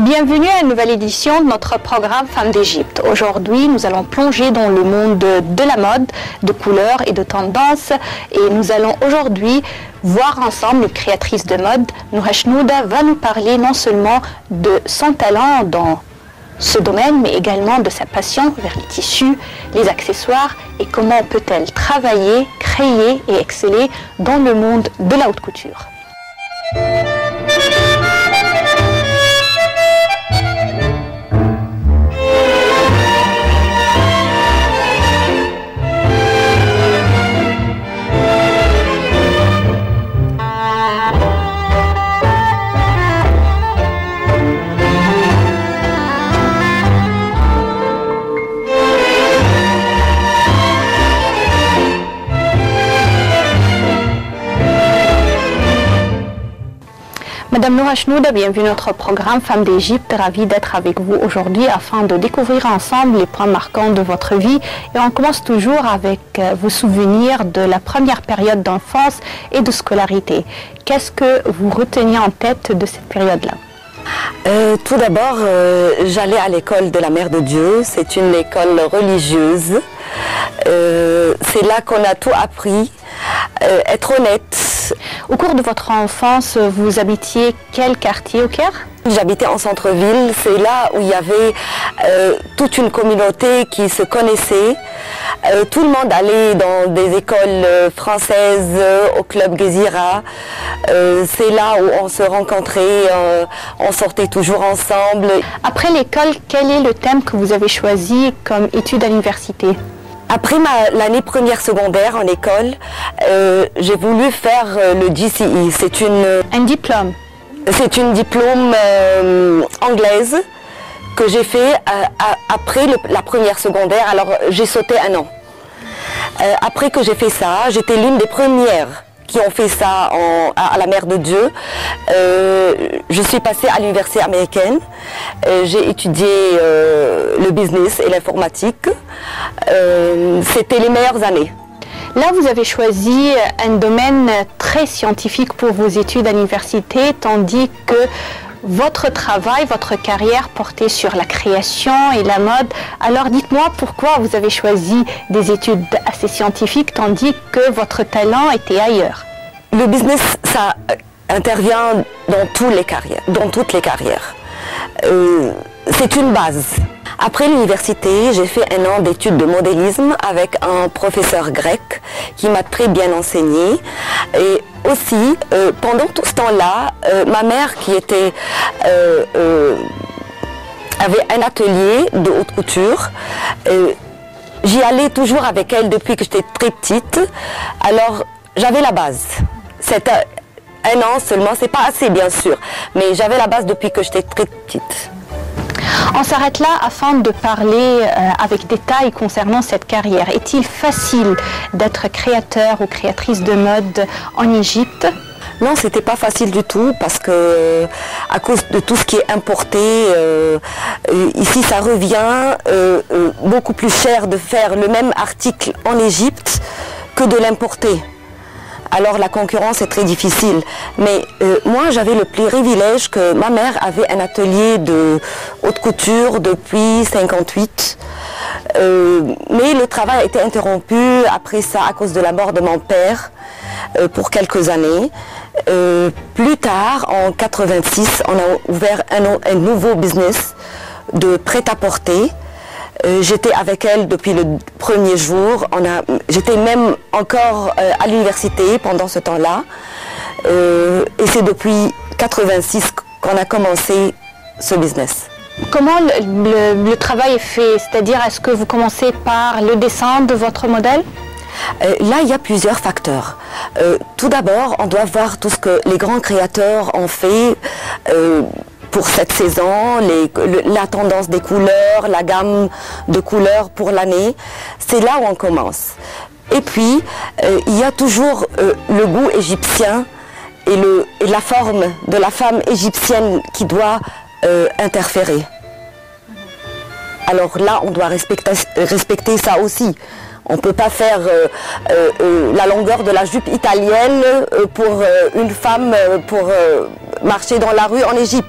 Bienvenue à une nouvelle édition de notre programme Femmes d'Égypte. Aujourd'hui, nous allons plonger dans le monde de la mode, de couleurs et de tendances. Et nous allons aujourd'hui voir ensemble une créatrice de mode. Noura Chenouda va nous parler non seulement de son talent dans ce domaine, mais également de sa passion vers les tissus, les accessoires et comment peut-elle travailler, créer et exceller dans le monde de la haute couture. Madame Noura Chenouda, bienvenue à notre programme Femmes d'Égypte. Ravie d'être avec vous aujourd'hui afin de découvrir ensemble les points marquants de votre vie. Et on commence toujours avec vos souvenirs de la première période d'enfance et de scolarité. Qu'est-ce que vous retenez en tête de cette période-là? Tout d'abord, j'allais à l'école de la Mère de Dieu. C'est une école religieuse. C'est là qu'on a tout appris. Être honnête. Au cours de votre enfance, vous habitiez quel quartier au Caire? J'habitais en centre-ville. C'est là où il y avait toute une communauté qui se connaissait. Tout le monde allait dans des écoles françaises, au club Gezira. C'est là où on se rencontrait, on sortait toujours ensemble. Après l'école, quel est le thème que vous avez choisi comme étude à l'université? Après l'année première secondaire en école, j'ai voulu faire le GCE. C'est un diplôme. C'est une diplôme anglaise que j'ai fait après la première secondaire. Alors j'ai sauté un an. Après que j'ai fait ça, j'étais l'une des premières qui ont fait ça à la Mère de Dieu. Je suis passée à l'université américaine. J'ai étudié le business et l'informatique. C'était les meilleures années. Là, vous avez choisi un domaine très scientifique pour vos études à l'université, tandis que votre travail, votre carrière portait sur la création et la mode. Alors dites-moi pourquoi vous avez choisi des études assez scientifiques tandis que votre talent était ailleurs. Le business, ça intervient dans toutes les carrières. C'est une base. Après l'université, j'ai fait un an d'études de modélisme avec un professeur grec qui m'a très bien enseigné. Et aussi, pendant tout ce temps-là, ma mère qui avait un atelier de haute couture. J'y allais toujours avec elle depuis que j'étais très petite. Alors, j'avais la base. C'est un an seulement, c'est pas assez bien sûr, mais j'avais la base depuis que j'étais très petite. On s'arrête là afin de parler avec détail concernant cette carrière. Est-il facile d'être créateur ou créatrice de mode en Égypte? Non, c'était pas facile du tout parce que à cause de tout ce qui est importé, ici ça revient beaucoup plus cher de faire le même article en Égypte que de l'importer. Alors la concurrence est très difficile. Mais moi j'avais le privilège que ma mère avait un atelier de haute couture depuis 1958. Mais le travail a été interrompu après ça à cause de la mort de mon père pour quelques années. Plus tard, en 1986, on a ouvert un nouveau business de prêt-à-porter. J'étais avec elle depuis le premier jour. J'étais même encore à l'université pendant ce temps-là. Et c'est depuis 1986 qu'on a commencé ce business. Comment le travail est fait? C'est-à-dire, est-ce que vous commencez par le dessin de votre modèle? Là, il y a plusieurs facteurs. Tout d'abord, on doit voir tout ce que les grands créateurs ont fait pour cette saison, la tendance des couleurs, la gamme de couleurs pour l'année. C'est là où on commence. Et puis, il y a toujours le goût égyptien et la forme de la femme égyptienne qui doit interférer. Alors là, on doit respecter ça aussi. On ne peut pas faire la longueur de la jupe italienne pour une femme pour marcher dans la rue en Égypte.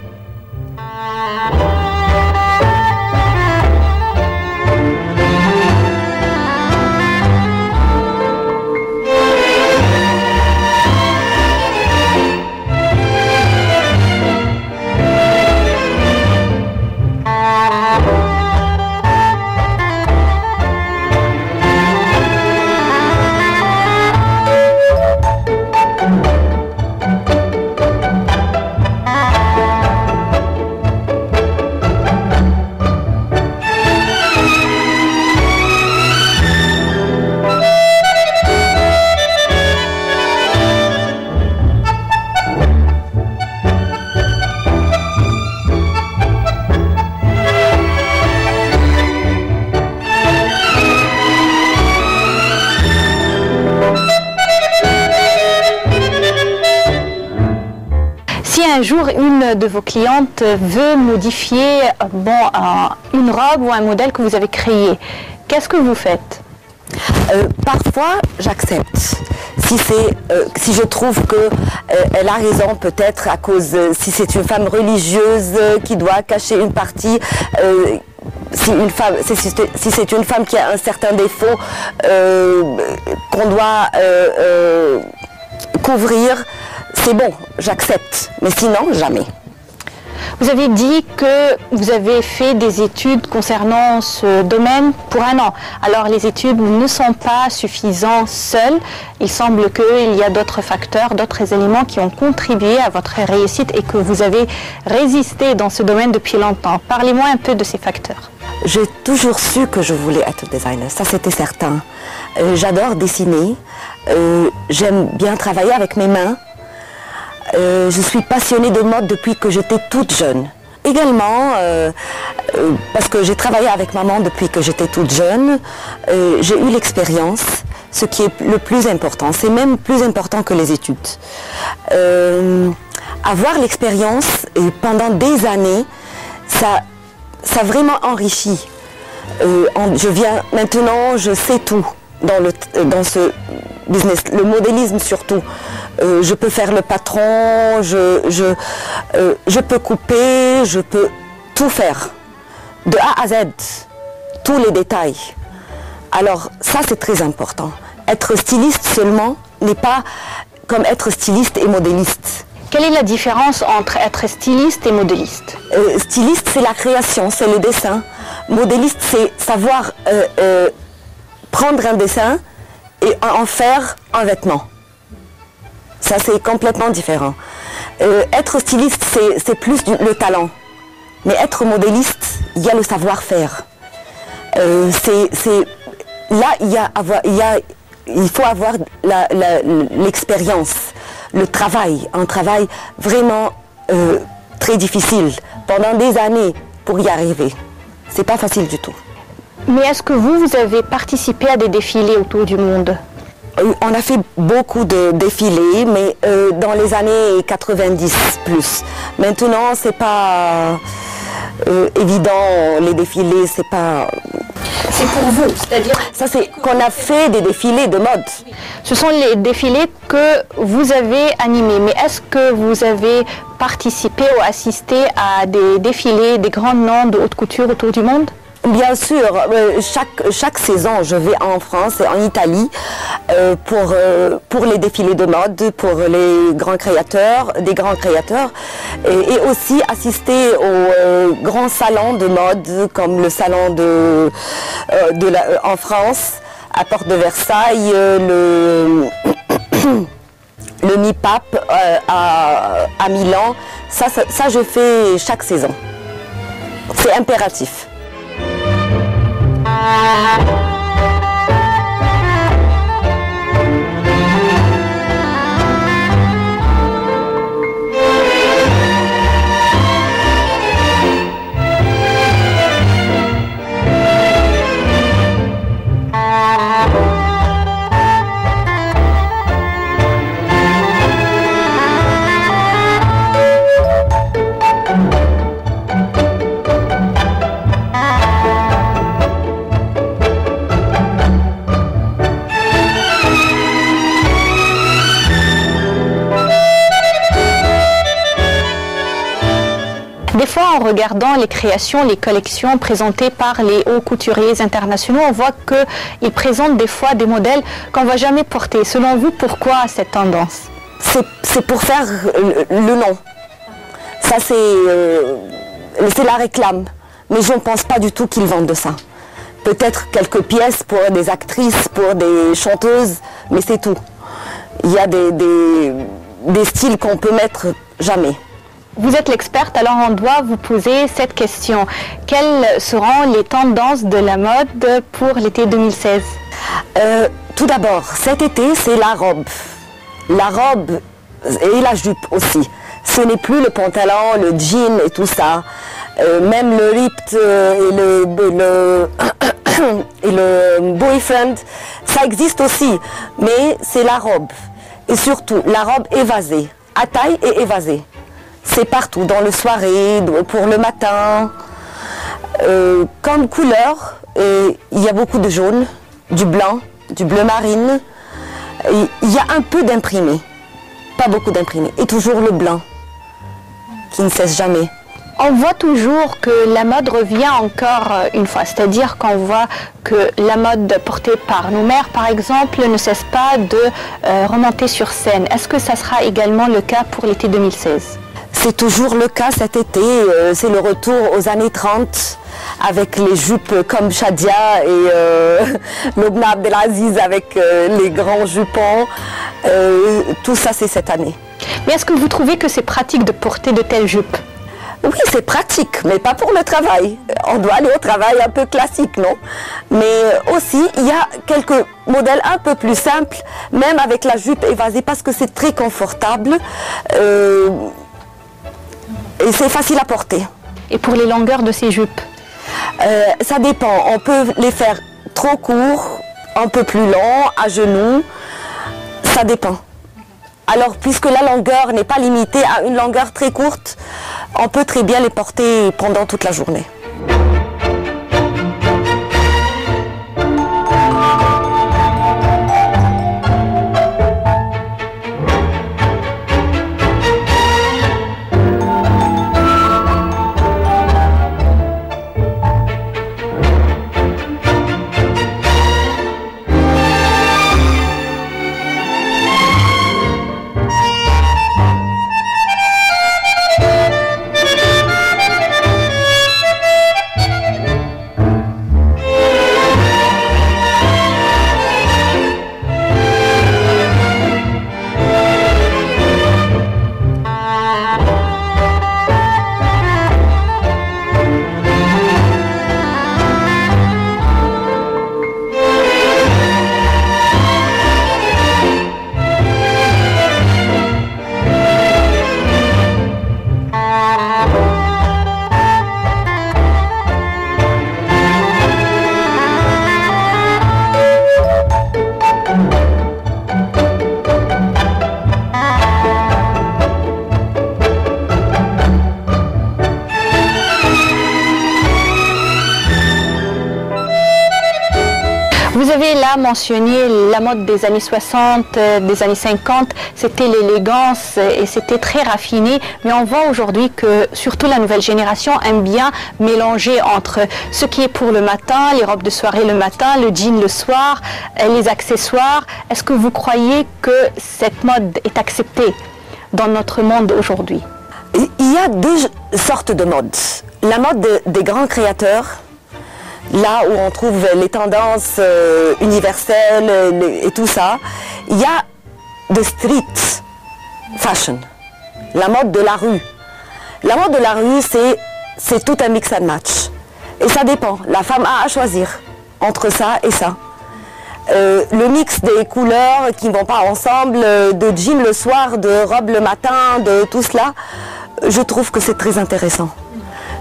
un jour une de vos clientes veut modifier une robe ou un modèle que vous avez créé, qu'est-ce que vous faites? Parfois, j'accepte. Si je trouve qu'elle a raison, peut-être à cause, si c'est une femme religieuse qui doit cacher une partie, si c'est une femme qui a un certain défaut qu'on doit couvrir, c'est bon, j'accepte. Mais sinon, jamais. Vous avez dit que vous avez fait des études concernant ce domaine pour 1 an. Alors les études ne sont pas suffisantes seules. Il semble qu'il y a d'autres facteurs, d'autres éléments qui ont contribué à votre réussite et que vous avez résisté dans ce domaine depuis longtemps. Parlez-moi un peu de ces facteurs. J'ai toujours su que je voulais être designer, ça c'était certain. J'adore dessiner, j'aime bien travailler avec mes mains. Je suis passionnée de mode depuis que j'étais toute jeune. Également, parce que j'ai travaillé avec maman depuis que j'étais toute jeune, j'ai eu l'expérience, ce qui est le plus important. C'est même plus important que les études. Avoir l'expérience pendant des années, ça vraiment enrichit. Maintenant, je sais tout dans ce business, le modélisme surtout. Je peux faire le patron, je peux couper, je peux tout faire, de A à Z, tous les détails. Alors ça c'est très important. Être styliste seulement n'est pas comme être styliste et modéliste. Quelle est la différence entre être styliste et modéliste? Styliste c'est la création, c'est le dessin. Modéliste c'est savoir prendre un dessin et en faire un vêtement. Ça, c'est complètement différent. Être styliste, c'est plus le talent. Mais être modéliste, il y a le savoir-faire. Là, il faut avoir l'expérience, le travail, un travail vraiment très difficile, pendant des années pour y arriver. C'est pas facile du tout. Mais est-ce que vous avez participé à des défilés autour du monde? On a fait beaucoup de défilés, mais dans les années 90 plus. Maintenant, c'est pas évident, les défilés, c'est pas... C'est pour vous, c'est-à-dire... Ça, c'est qu'on a fait des défilés de mode. Ce sont les défilés que vous avez animés, mais est-ce que vous avez participé ou assisté à des défilés, des grands noms de haute couture autour du monde? Bien sûr, chaque saison, je vais en France et en Italie pour les défilés de mode, pour les grands créateurs, et aussi assister aux grands salons de mode, comme le salon en France, à Porte de Versailles, le MIPAP à Milan. Ça, je fais chaque saison. C'est impératif. Des fois, en regardant les créations, les collections présentées par les hauts couturiers internationaux, on voit qu'ils présentent des fois des modèles qu'on ne va jamais porter. Selon vous, pourquoi cette tendance? C'est pour faire le nom. Ça, c'est la réclame. Mais je ne pense pas du tout qu'ils vendent de ça. Peut-être quelques pièces pour des actrices, pour des chanteuses, mais c'est tout. Il y a des styles qu'on peut mettre jamais. Vous êtes l'experte, alors on doit vous poser cette question. Quelles seront les tendances de la mode pour l'été 2016? Tout d'abord, cet été, c'est la robe. La robe et la jupe aussi. Ce n'est plus le pantalon, le jean et tout ça. Même le ripped et le boyfriend, ça existe aussi. Mais c'est la robe. Et surtout, la robe évasée, à taille et évasée. C'est partout, dans le soirée, pour le matin. Comme couleur, il y a beaucoup de jaune, du blanc, du bleu marine. Il y a un peu d'imprimé, pas beaucoup d'imprimé, et toujours le blanc, qui ne cesse jamais. On voit toujours que la mode revient encore une fois, c'est-à-dire qu'on voit que la mode portée par nos mères, par exemple, ne cesse pas de remonter sur scène. Est-ce que ça sera également le cas pour l'été 2016? C'est toujours le cas cet été, c'est le retour aux années 30, avec les jupes comme Shadia et Lobna Abdelaziz avec les grands jupons. Tout ça, c'est cette année. Mais est-ce que vous trouvez que c'est pratique de porter de telles jupes? Oui, c'est pratique, mais pas pour le travail. On doit aller au travail un peu classique, non? Mais aussi, il y a quelques modèles un peu plus simples, même avec la jupe évasée, parce que c'est très confortable et c'est facile à porter. Et pour les longueurs de ces jupes? Ça dépend. On peut les faire trop courts, un peu plus longs, à genoux. Ça dépend. Alors, puisque la longueur n'est pas limitée à une longueur très courte, on peut très bien les porter pendant toute la journée. Vous avez là mentionné la mode des années 60, des années 50, c'était l'élégance et c'était très raffiné, mais on voit aujourd'hui que surtout la nouvelle génération aime bien mélanger entre ce qui est pour le matin, les robes de soirée le matin, le jean le soir, les accessoires. Est-ce que vous croyez que cette mode est acceptée dans notre monde aujourd'hui? Il y a deux sortes de modes. La mode des grands créateurs, là où on trouve les tendances universelles et tout ça. Il y a de street fashion, la mode de la rue. La mode de la rue, c'est tout un mix and match. Et ça dépend, la femme a à choisir entre ça et ça. Le mix des couleurs qui ne vont pas ensemble, de jean le soir, de robe le matin, de tout cela, je trouve que c'est très intéressant.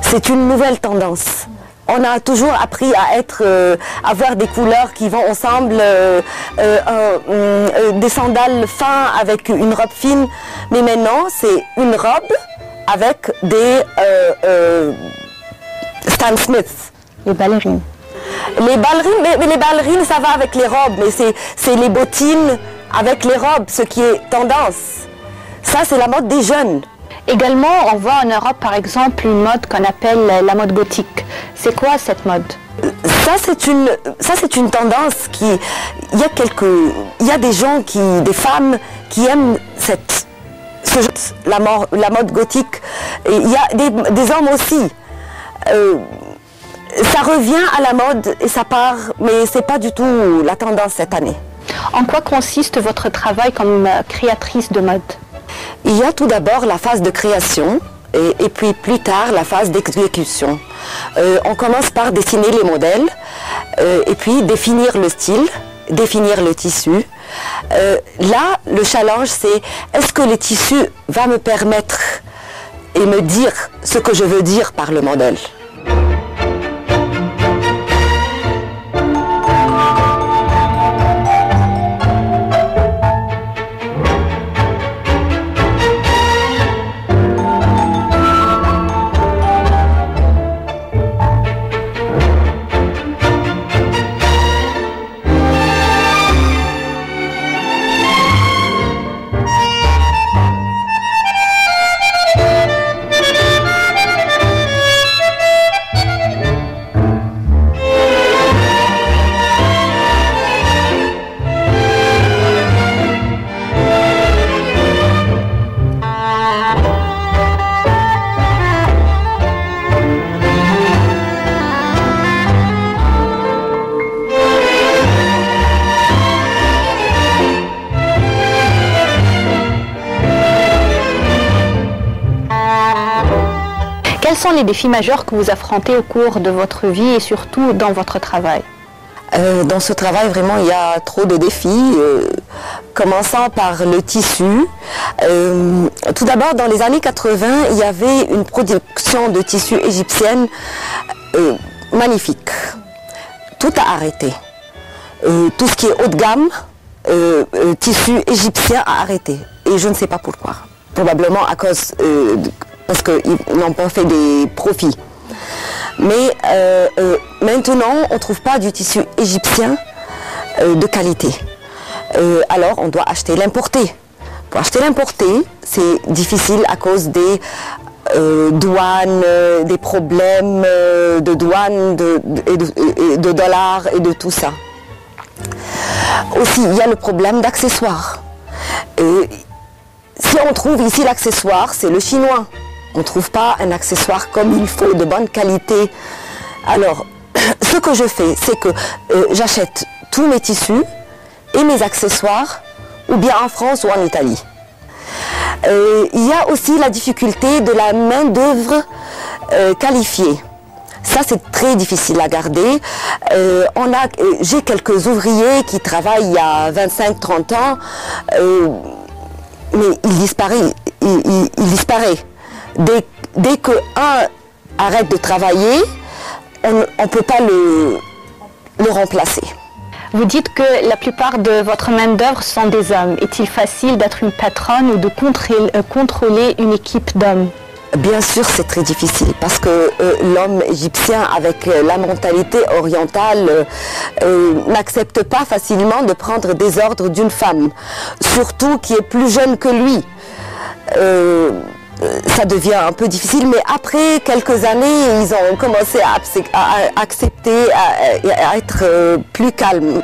C'est une nouvelle tendance. On a toujours appris à avoir des couleurs qui vont ensemble, des sandales fins avec une robe fine. Mais maintenant, c'est une robe avec des Stan Smith. Les ballerines. Les ballerines, mais les ballerines, ça va avec les robes. Mais c'est les bottines avec les robes, ce qui est tendance. Ça, c'est la mode des jeunes. Également, on voit en Europe, par exemple, une mode qu'on appelle la mode gothique. C'est quoi cette mode? Ça, c'est une tendance qui... Il y a des gens, des femmes qui aiment la mode gothique. Et il y a des hommes aussi. Ça revient à la mode et ça part, mais ce n'est pas du tout la tendance cette année. En quoi consiste votre travail comme créatrice de mode? Il y a tout d'abord la phase de création et puis plus tard la phase d'exécution. On commence par dessiner les modèles et puis définir le style, définir le tissu. Là, le challenge, c'est est-ce que le tissu va me permettre et me dire ce que je veux dire par le modèle. Quels sont les défis majeurs que vous affrontez au cours de votre vie et surtout dans votre travail? Dans ce travail, vraiment, il y a trop de défis, commençant par le tissu. Tout d'abord, dans les années 80, il y avait une production de tissu égyptienne magnifique. Tout a arrêté. Tout ce qui est haut de gamme, tissu égyptien a arrêté. Et je ne sais pas pourquoi. Probablement à cause, parce qu'ils n'ont pas fait des profits. Mais maintenant, on ne trouve pas du tissu égyptien de qualité. Alors, on doit acheter l'importé. Pour acheter l'importé, c'est difficile à cause des douanes, des problèmes de douane, de dollars et de tout ça. Aussi, il y a le problème d'accessoires. Si on trouve ici l'accessoire, c'est le chinois. On ne trouve pas un accessoire comme il faut, de bonne qualité. Alors, ce que je fais, c'est que j'achète tous mes tissus et mes accessoires, ou bien en France ou en Italie. Il y a aussi la difficulté de la main-d'œuvre qualifiée. Ça, c'est très difficile à garder. J'ai quelques ouvriers qui travaillent il y a 25-30 ans, mais il disparaît. Il disparaît. Dès qu'un arrête de travailler, on ne peut pas le remplacer. Vous dites que la plupart de votre main-d'œuvre sont des hommes. Est-il facile d'être une patronne ou de contrôler une équipe d'hommes? Bien sûr, c'est très difficile parce que l'homme égyptien, avec la mentalité orientale, n'accepte pas facilement de prendre des ordres d'une femme, surtout qui est plus jeune que lui. Ça devient un peu difficile, mais après quelques années, ils ont commencé à accepter, à être plus calmes.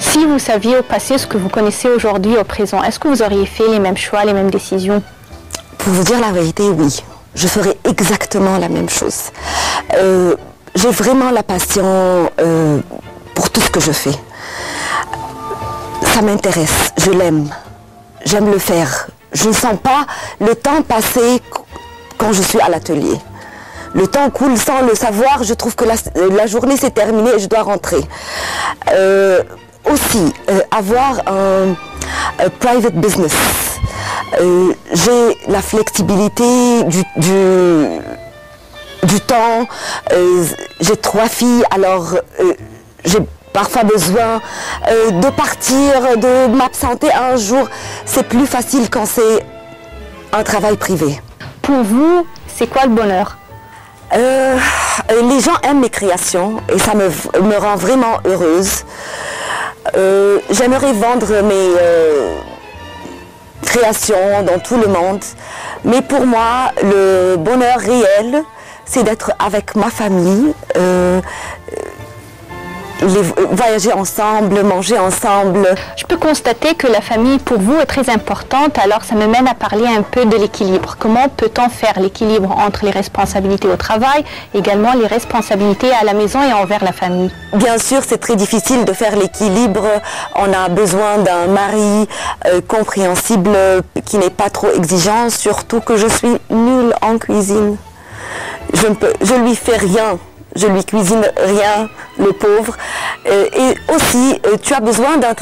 Si vous saviez au passé ce que vous connaissez aujourd'hui au présent, est-ce que vous auriez fait les mêmes choix, les mêmes décisions? Pour vous dire la vérité, oui. Je ferais exactement la même chose. J'ai vraiment la passion pour tout ce que je fais. Ça m'intéresse, je l'aime. J'aime le faire. Je ne sens pas le temps passer quand je suis à l'atelier. Le temps coule sans le savoir. Je trouve que la journée s'est terminée et je dois rentrer. Aussi, avoir un private business. J'ai la flexibilité du temps. J'ai 3 filles, alors j'ai parfois besoin de partir, de m'absenter un jour. C'est plus facile quand c'est un travail privé. Pour vous, c'est quoi le bonheur? Les gens aiment mes créations et ça me rend vraiment heureuse. J'aimerais vendre mes créations dans tout le monde, mais pour moi, le bonheur réel, c'est d'être avec ma famille, voyager ensemble, manger ensemble. Je peux constater que la famille pour vous est très importante, alors ça me mène à parler un peu de l'équilibre. Comment peut-on faire l'équilibre entre les responsabilités au travail, également les responsabilités à la maison et envers la famille? Bien sûr, c'est très difficile de faire l'équilibre. On a besoin d'un mari compréhensible, qui n'est pas trop exigeant, surtout que je suis nulle en cuisine. Je lui fais rien. Je lui cuisine rien, le pauvre. Et aussi, tu as besoin d'un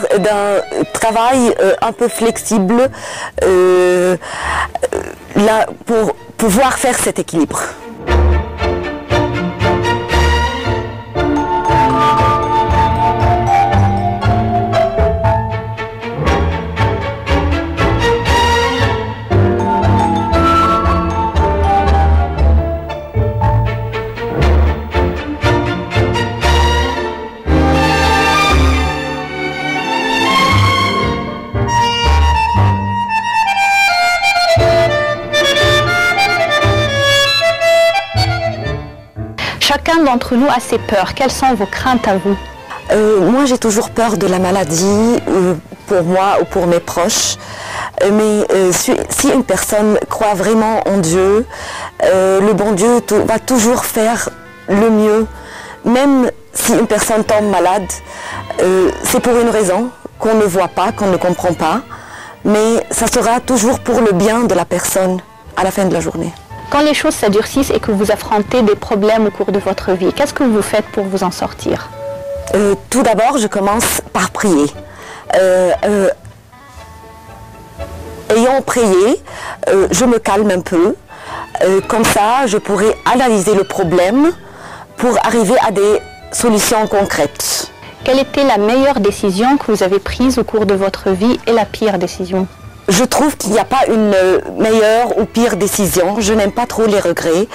travail un peu flexible là, pour pouvoir faire cet équilibre. Chacun d'entre nous a ses peurs. Quelles sont vos craintes à vous? Moi, j'ai toujours peur de la maladie, pour moi ou pour mes proches. Mais si une personne croit vraiment en Dieu, le bon Dieu va toujours faire le mieux. Même si une personne tombe malade, c'est pour une raison qu'on ne voit pas, qu'on ne comprend pas. Mais ça sera toujours pour le bien de la personne à la fin de la journée. Quand les choses s'adurcissent et que vous affrontez des problèmes au cours de votre vie, qu'est-ce que vous faites pour vous en sortir? Tout d'abord, je commence par prier. Ayant prié, je me calme un peu. Comme ça, je pourrai analyser le problème pour arriver à des solutions concrètes. Quelle était la meilleure décision que vous avez prise au cours de votre vie et la pire décision? Je trouve qu'il n'y a pas une meilleure ou pire décision. Je n'aime pas trop les regrets.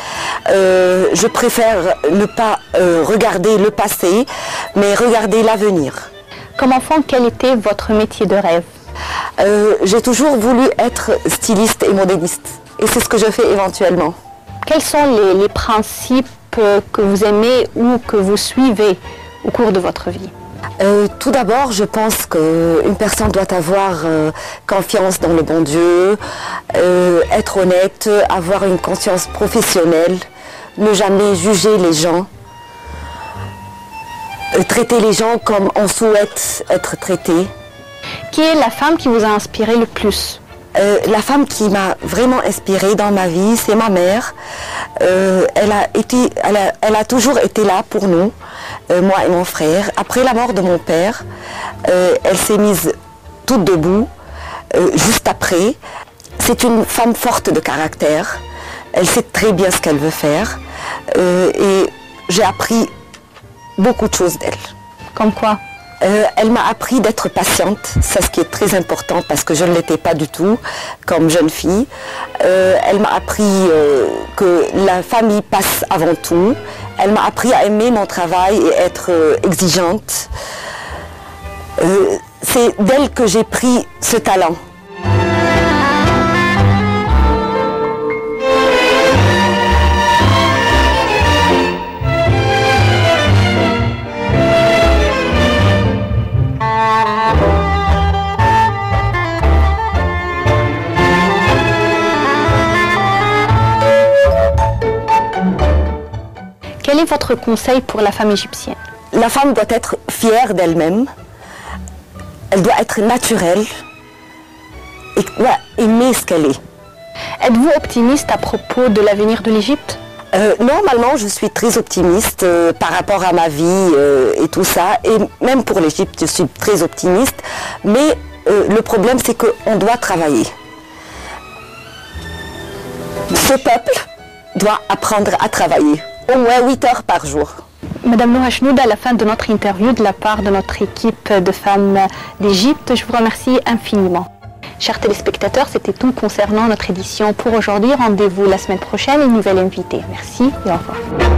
Je préfère ne pas regarder le passé, mais regarder l'avenir. Comme enfant, quel était votre métier de rêve? J'ai toujours voulu être styliste et modéliste. Et c'est ce que je fais éventuellement. Quels sont les principes que vous aimez ou que vous suivez au cours de votre vie? Tout d'abord, je pense qu'une personne doit avoir confiance dans le bon Dieu, être honnête, avoir une conscience professionnelle, ne jamais juger les gens, traiter les gens comme on souhaite être traité. Qui est la femme qui vous a inspiré le plus? La femme qui m'a vraiment inspirée dans ma vie, c'est ma mère. Elle a toujours été là pour nous, moi et mon frère. Après la mort de mon père, elle s'est mise toute debout, juste après. C'est une femme forte de caractère. Elle sait très bien ce qu'elle veut faire. Et j'ai appris beaucoup de choses d'elle. Comme quoi? Elle m'a appris d'être patiente, c'est ce qui est très important parce que je ne l'étais pas du tout comme jeune fille. Elle m'a appris que la famille passe avant tout. Elle m'a appris à aimer mon travail et être exigeante. C'est d'elle que j'ai pris ce talent. Quel est votre conseil pour la femme égyptienne? La femme doit être fière d'elle-même, elle doit être naturelle et doit aimer ce qu'elle est. Êtes-vous optimiste à propos de l'avenir de l'Égypte? Normalement, je suis très optimiste par rapport à ma vie et tout ça. Et même pour l'Égypte, je suis très optimiste. Mais le problème, c'est qu'on doit travailler. Ce peuple doit apprendre à travailler. Au moins 8 heures par jour. Madame Noura Chenoud, à la fin de notre interview, de la part de notre équipe de femmes d'Égypte, je vous remercie infiniment. Chers téléspectateurs, c'était tout concernant notre édition pour aujourd'hui. Rendez-vous la semaine prochaine, une nouvelle invitée. Merci et au revoir.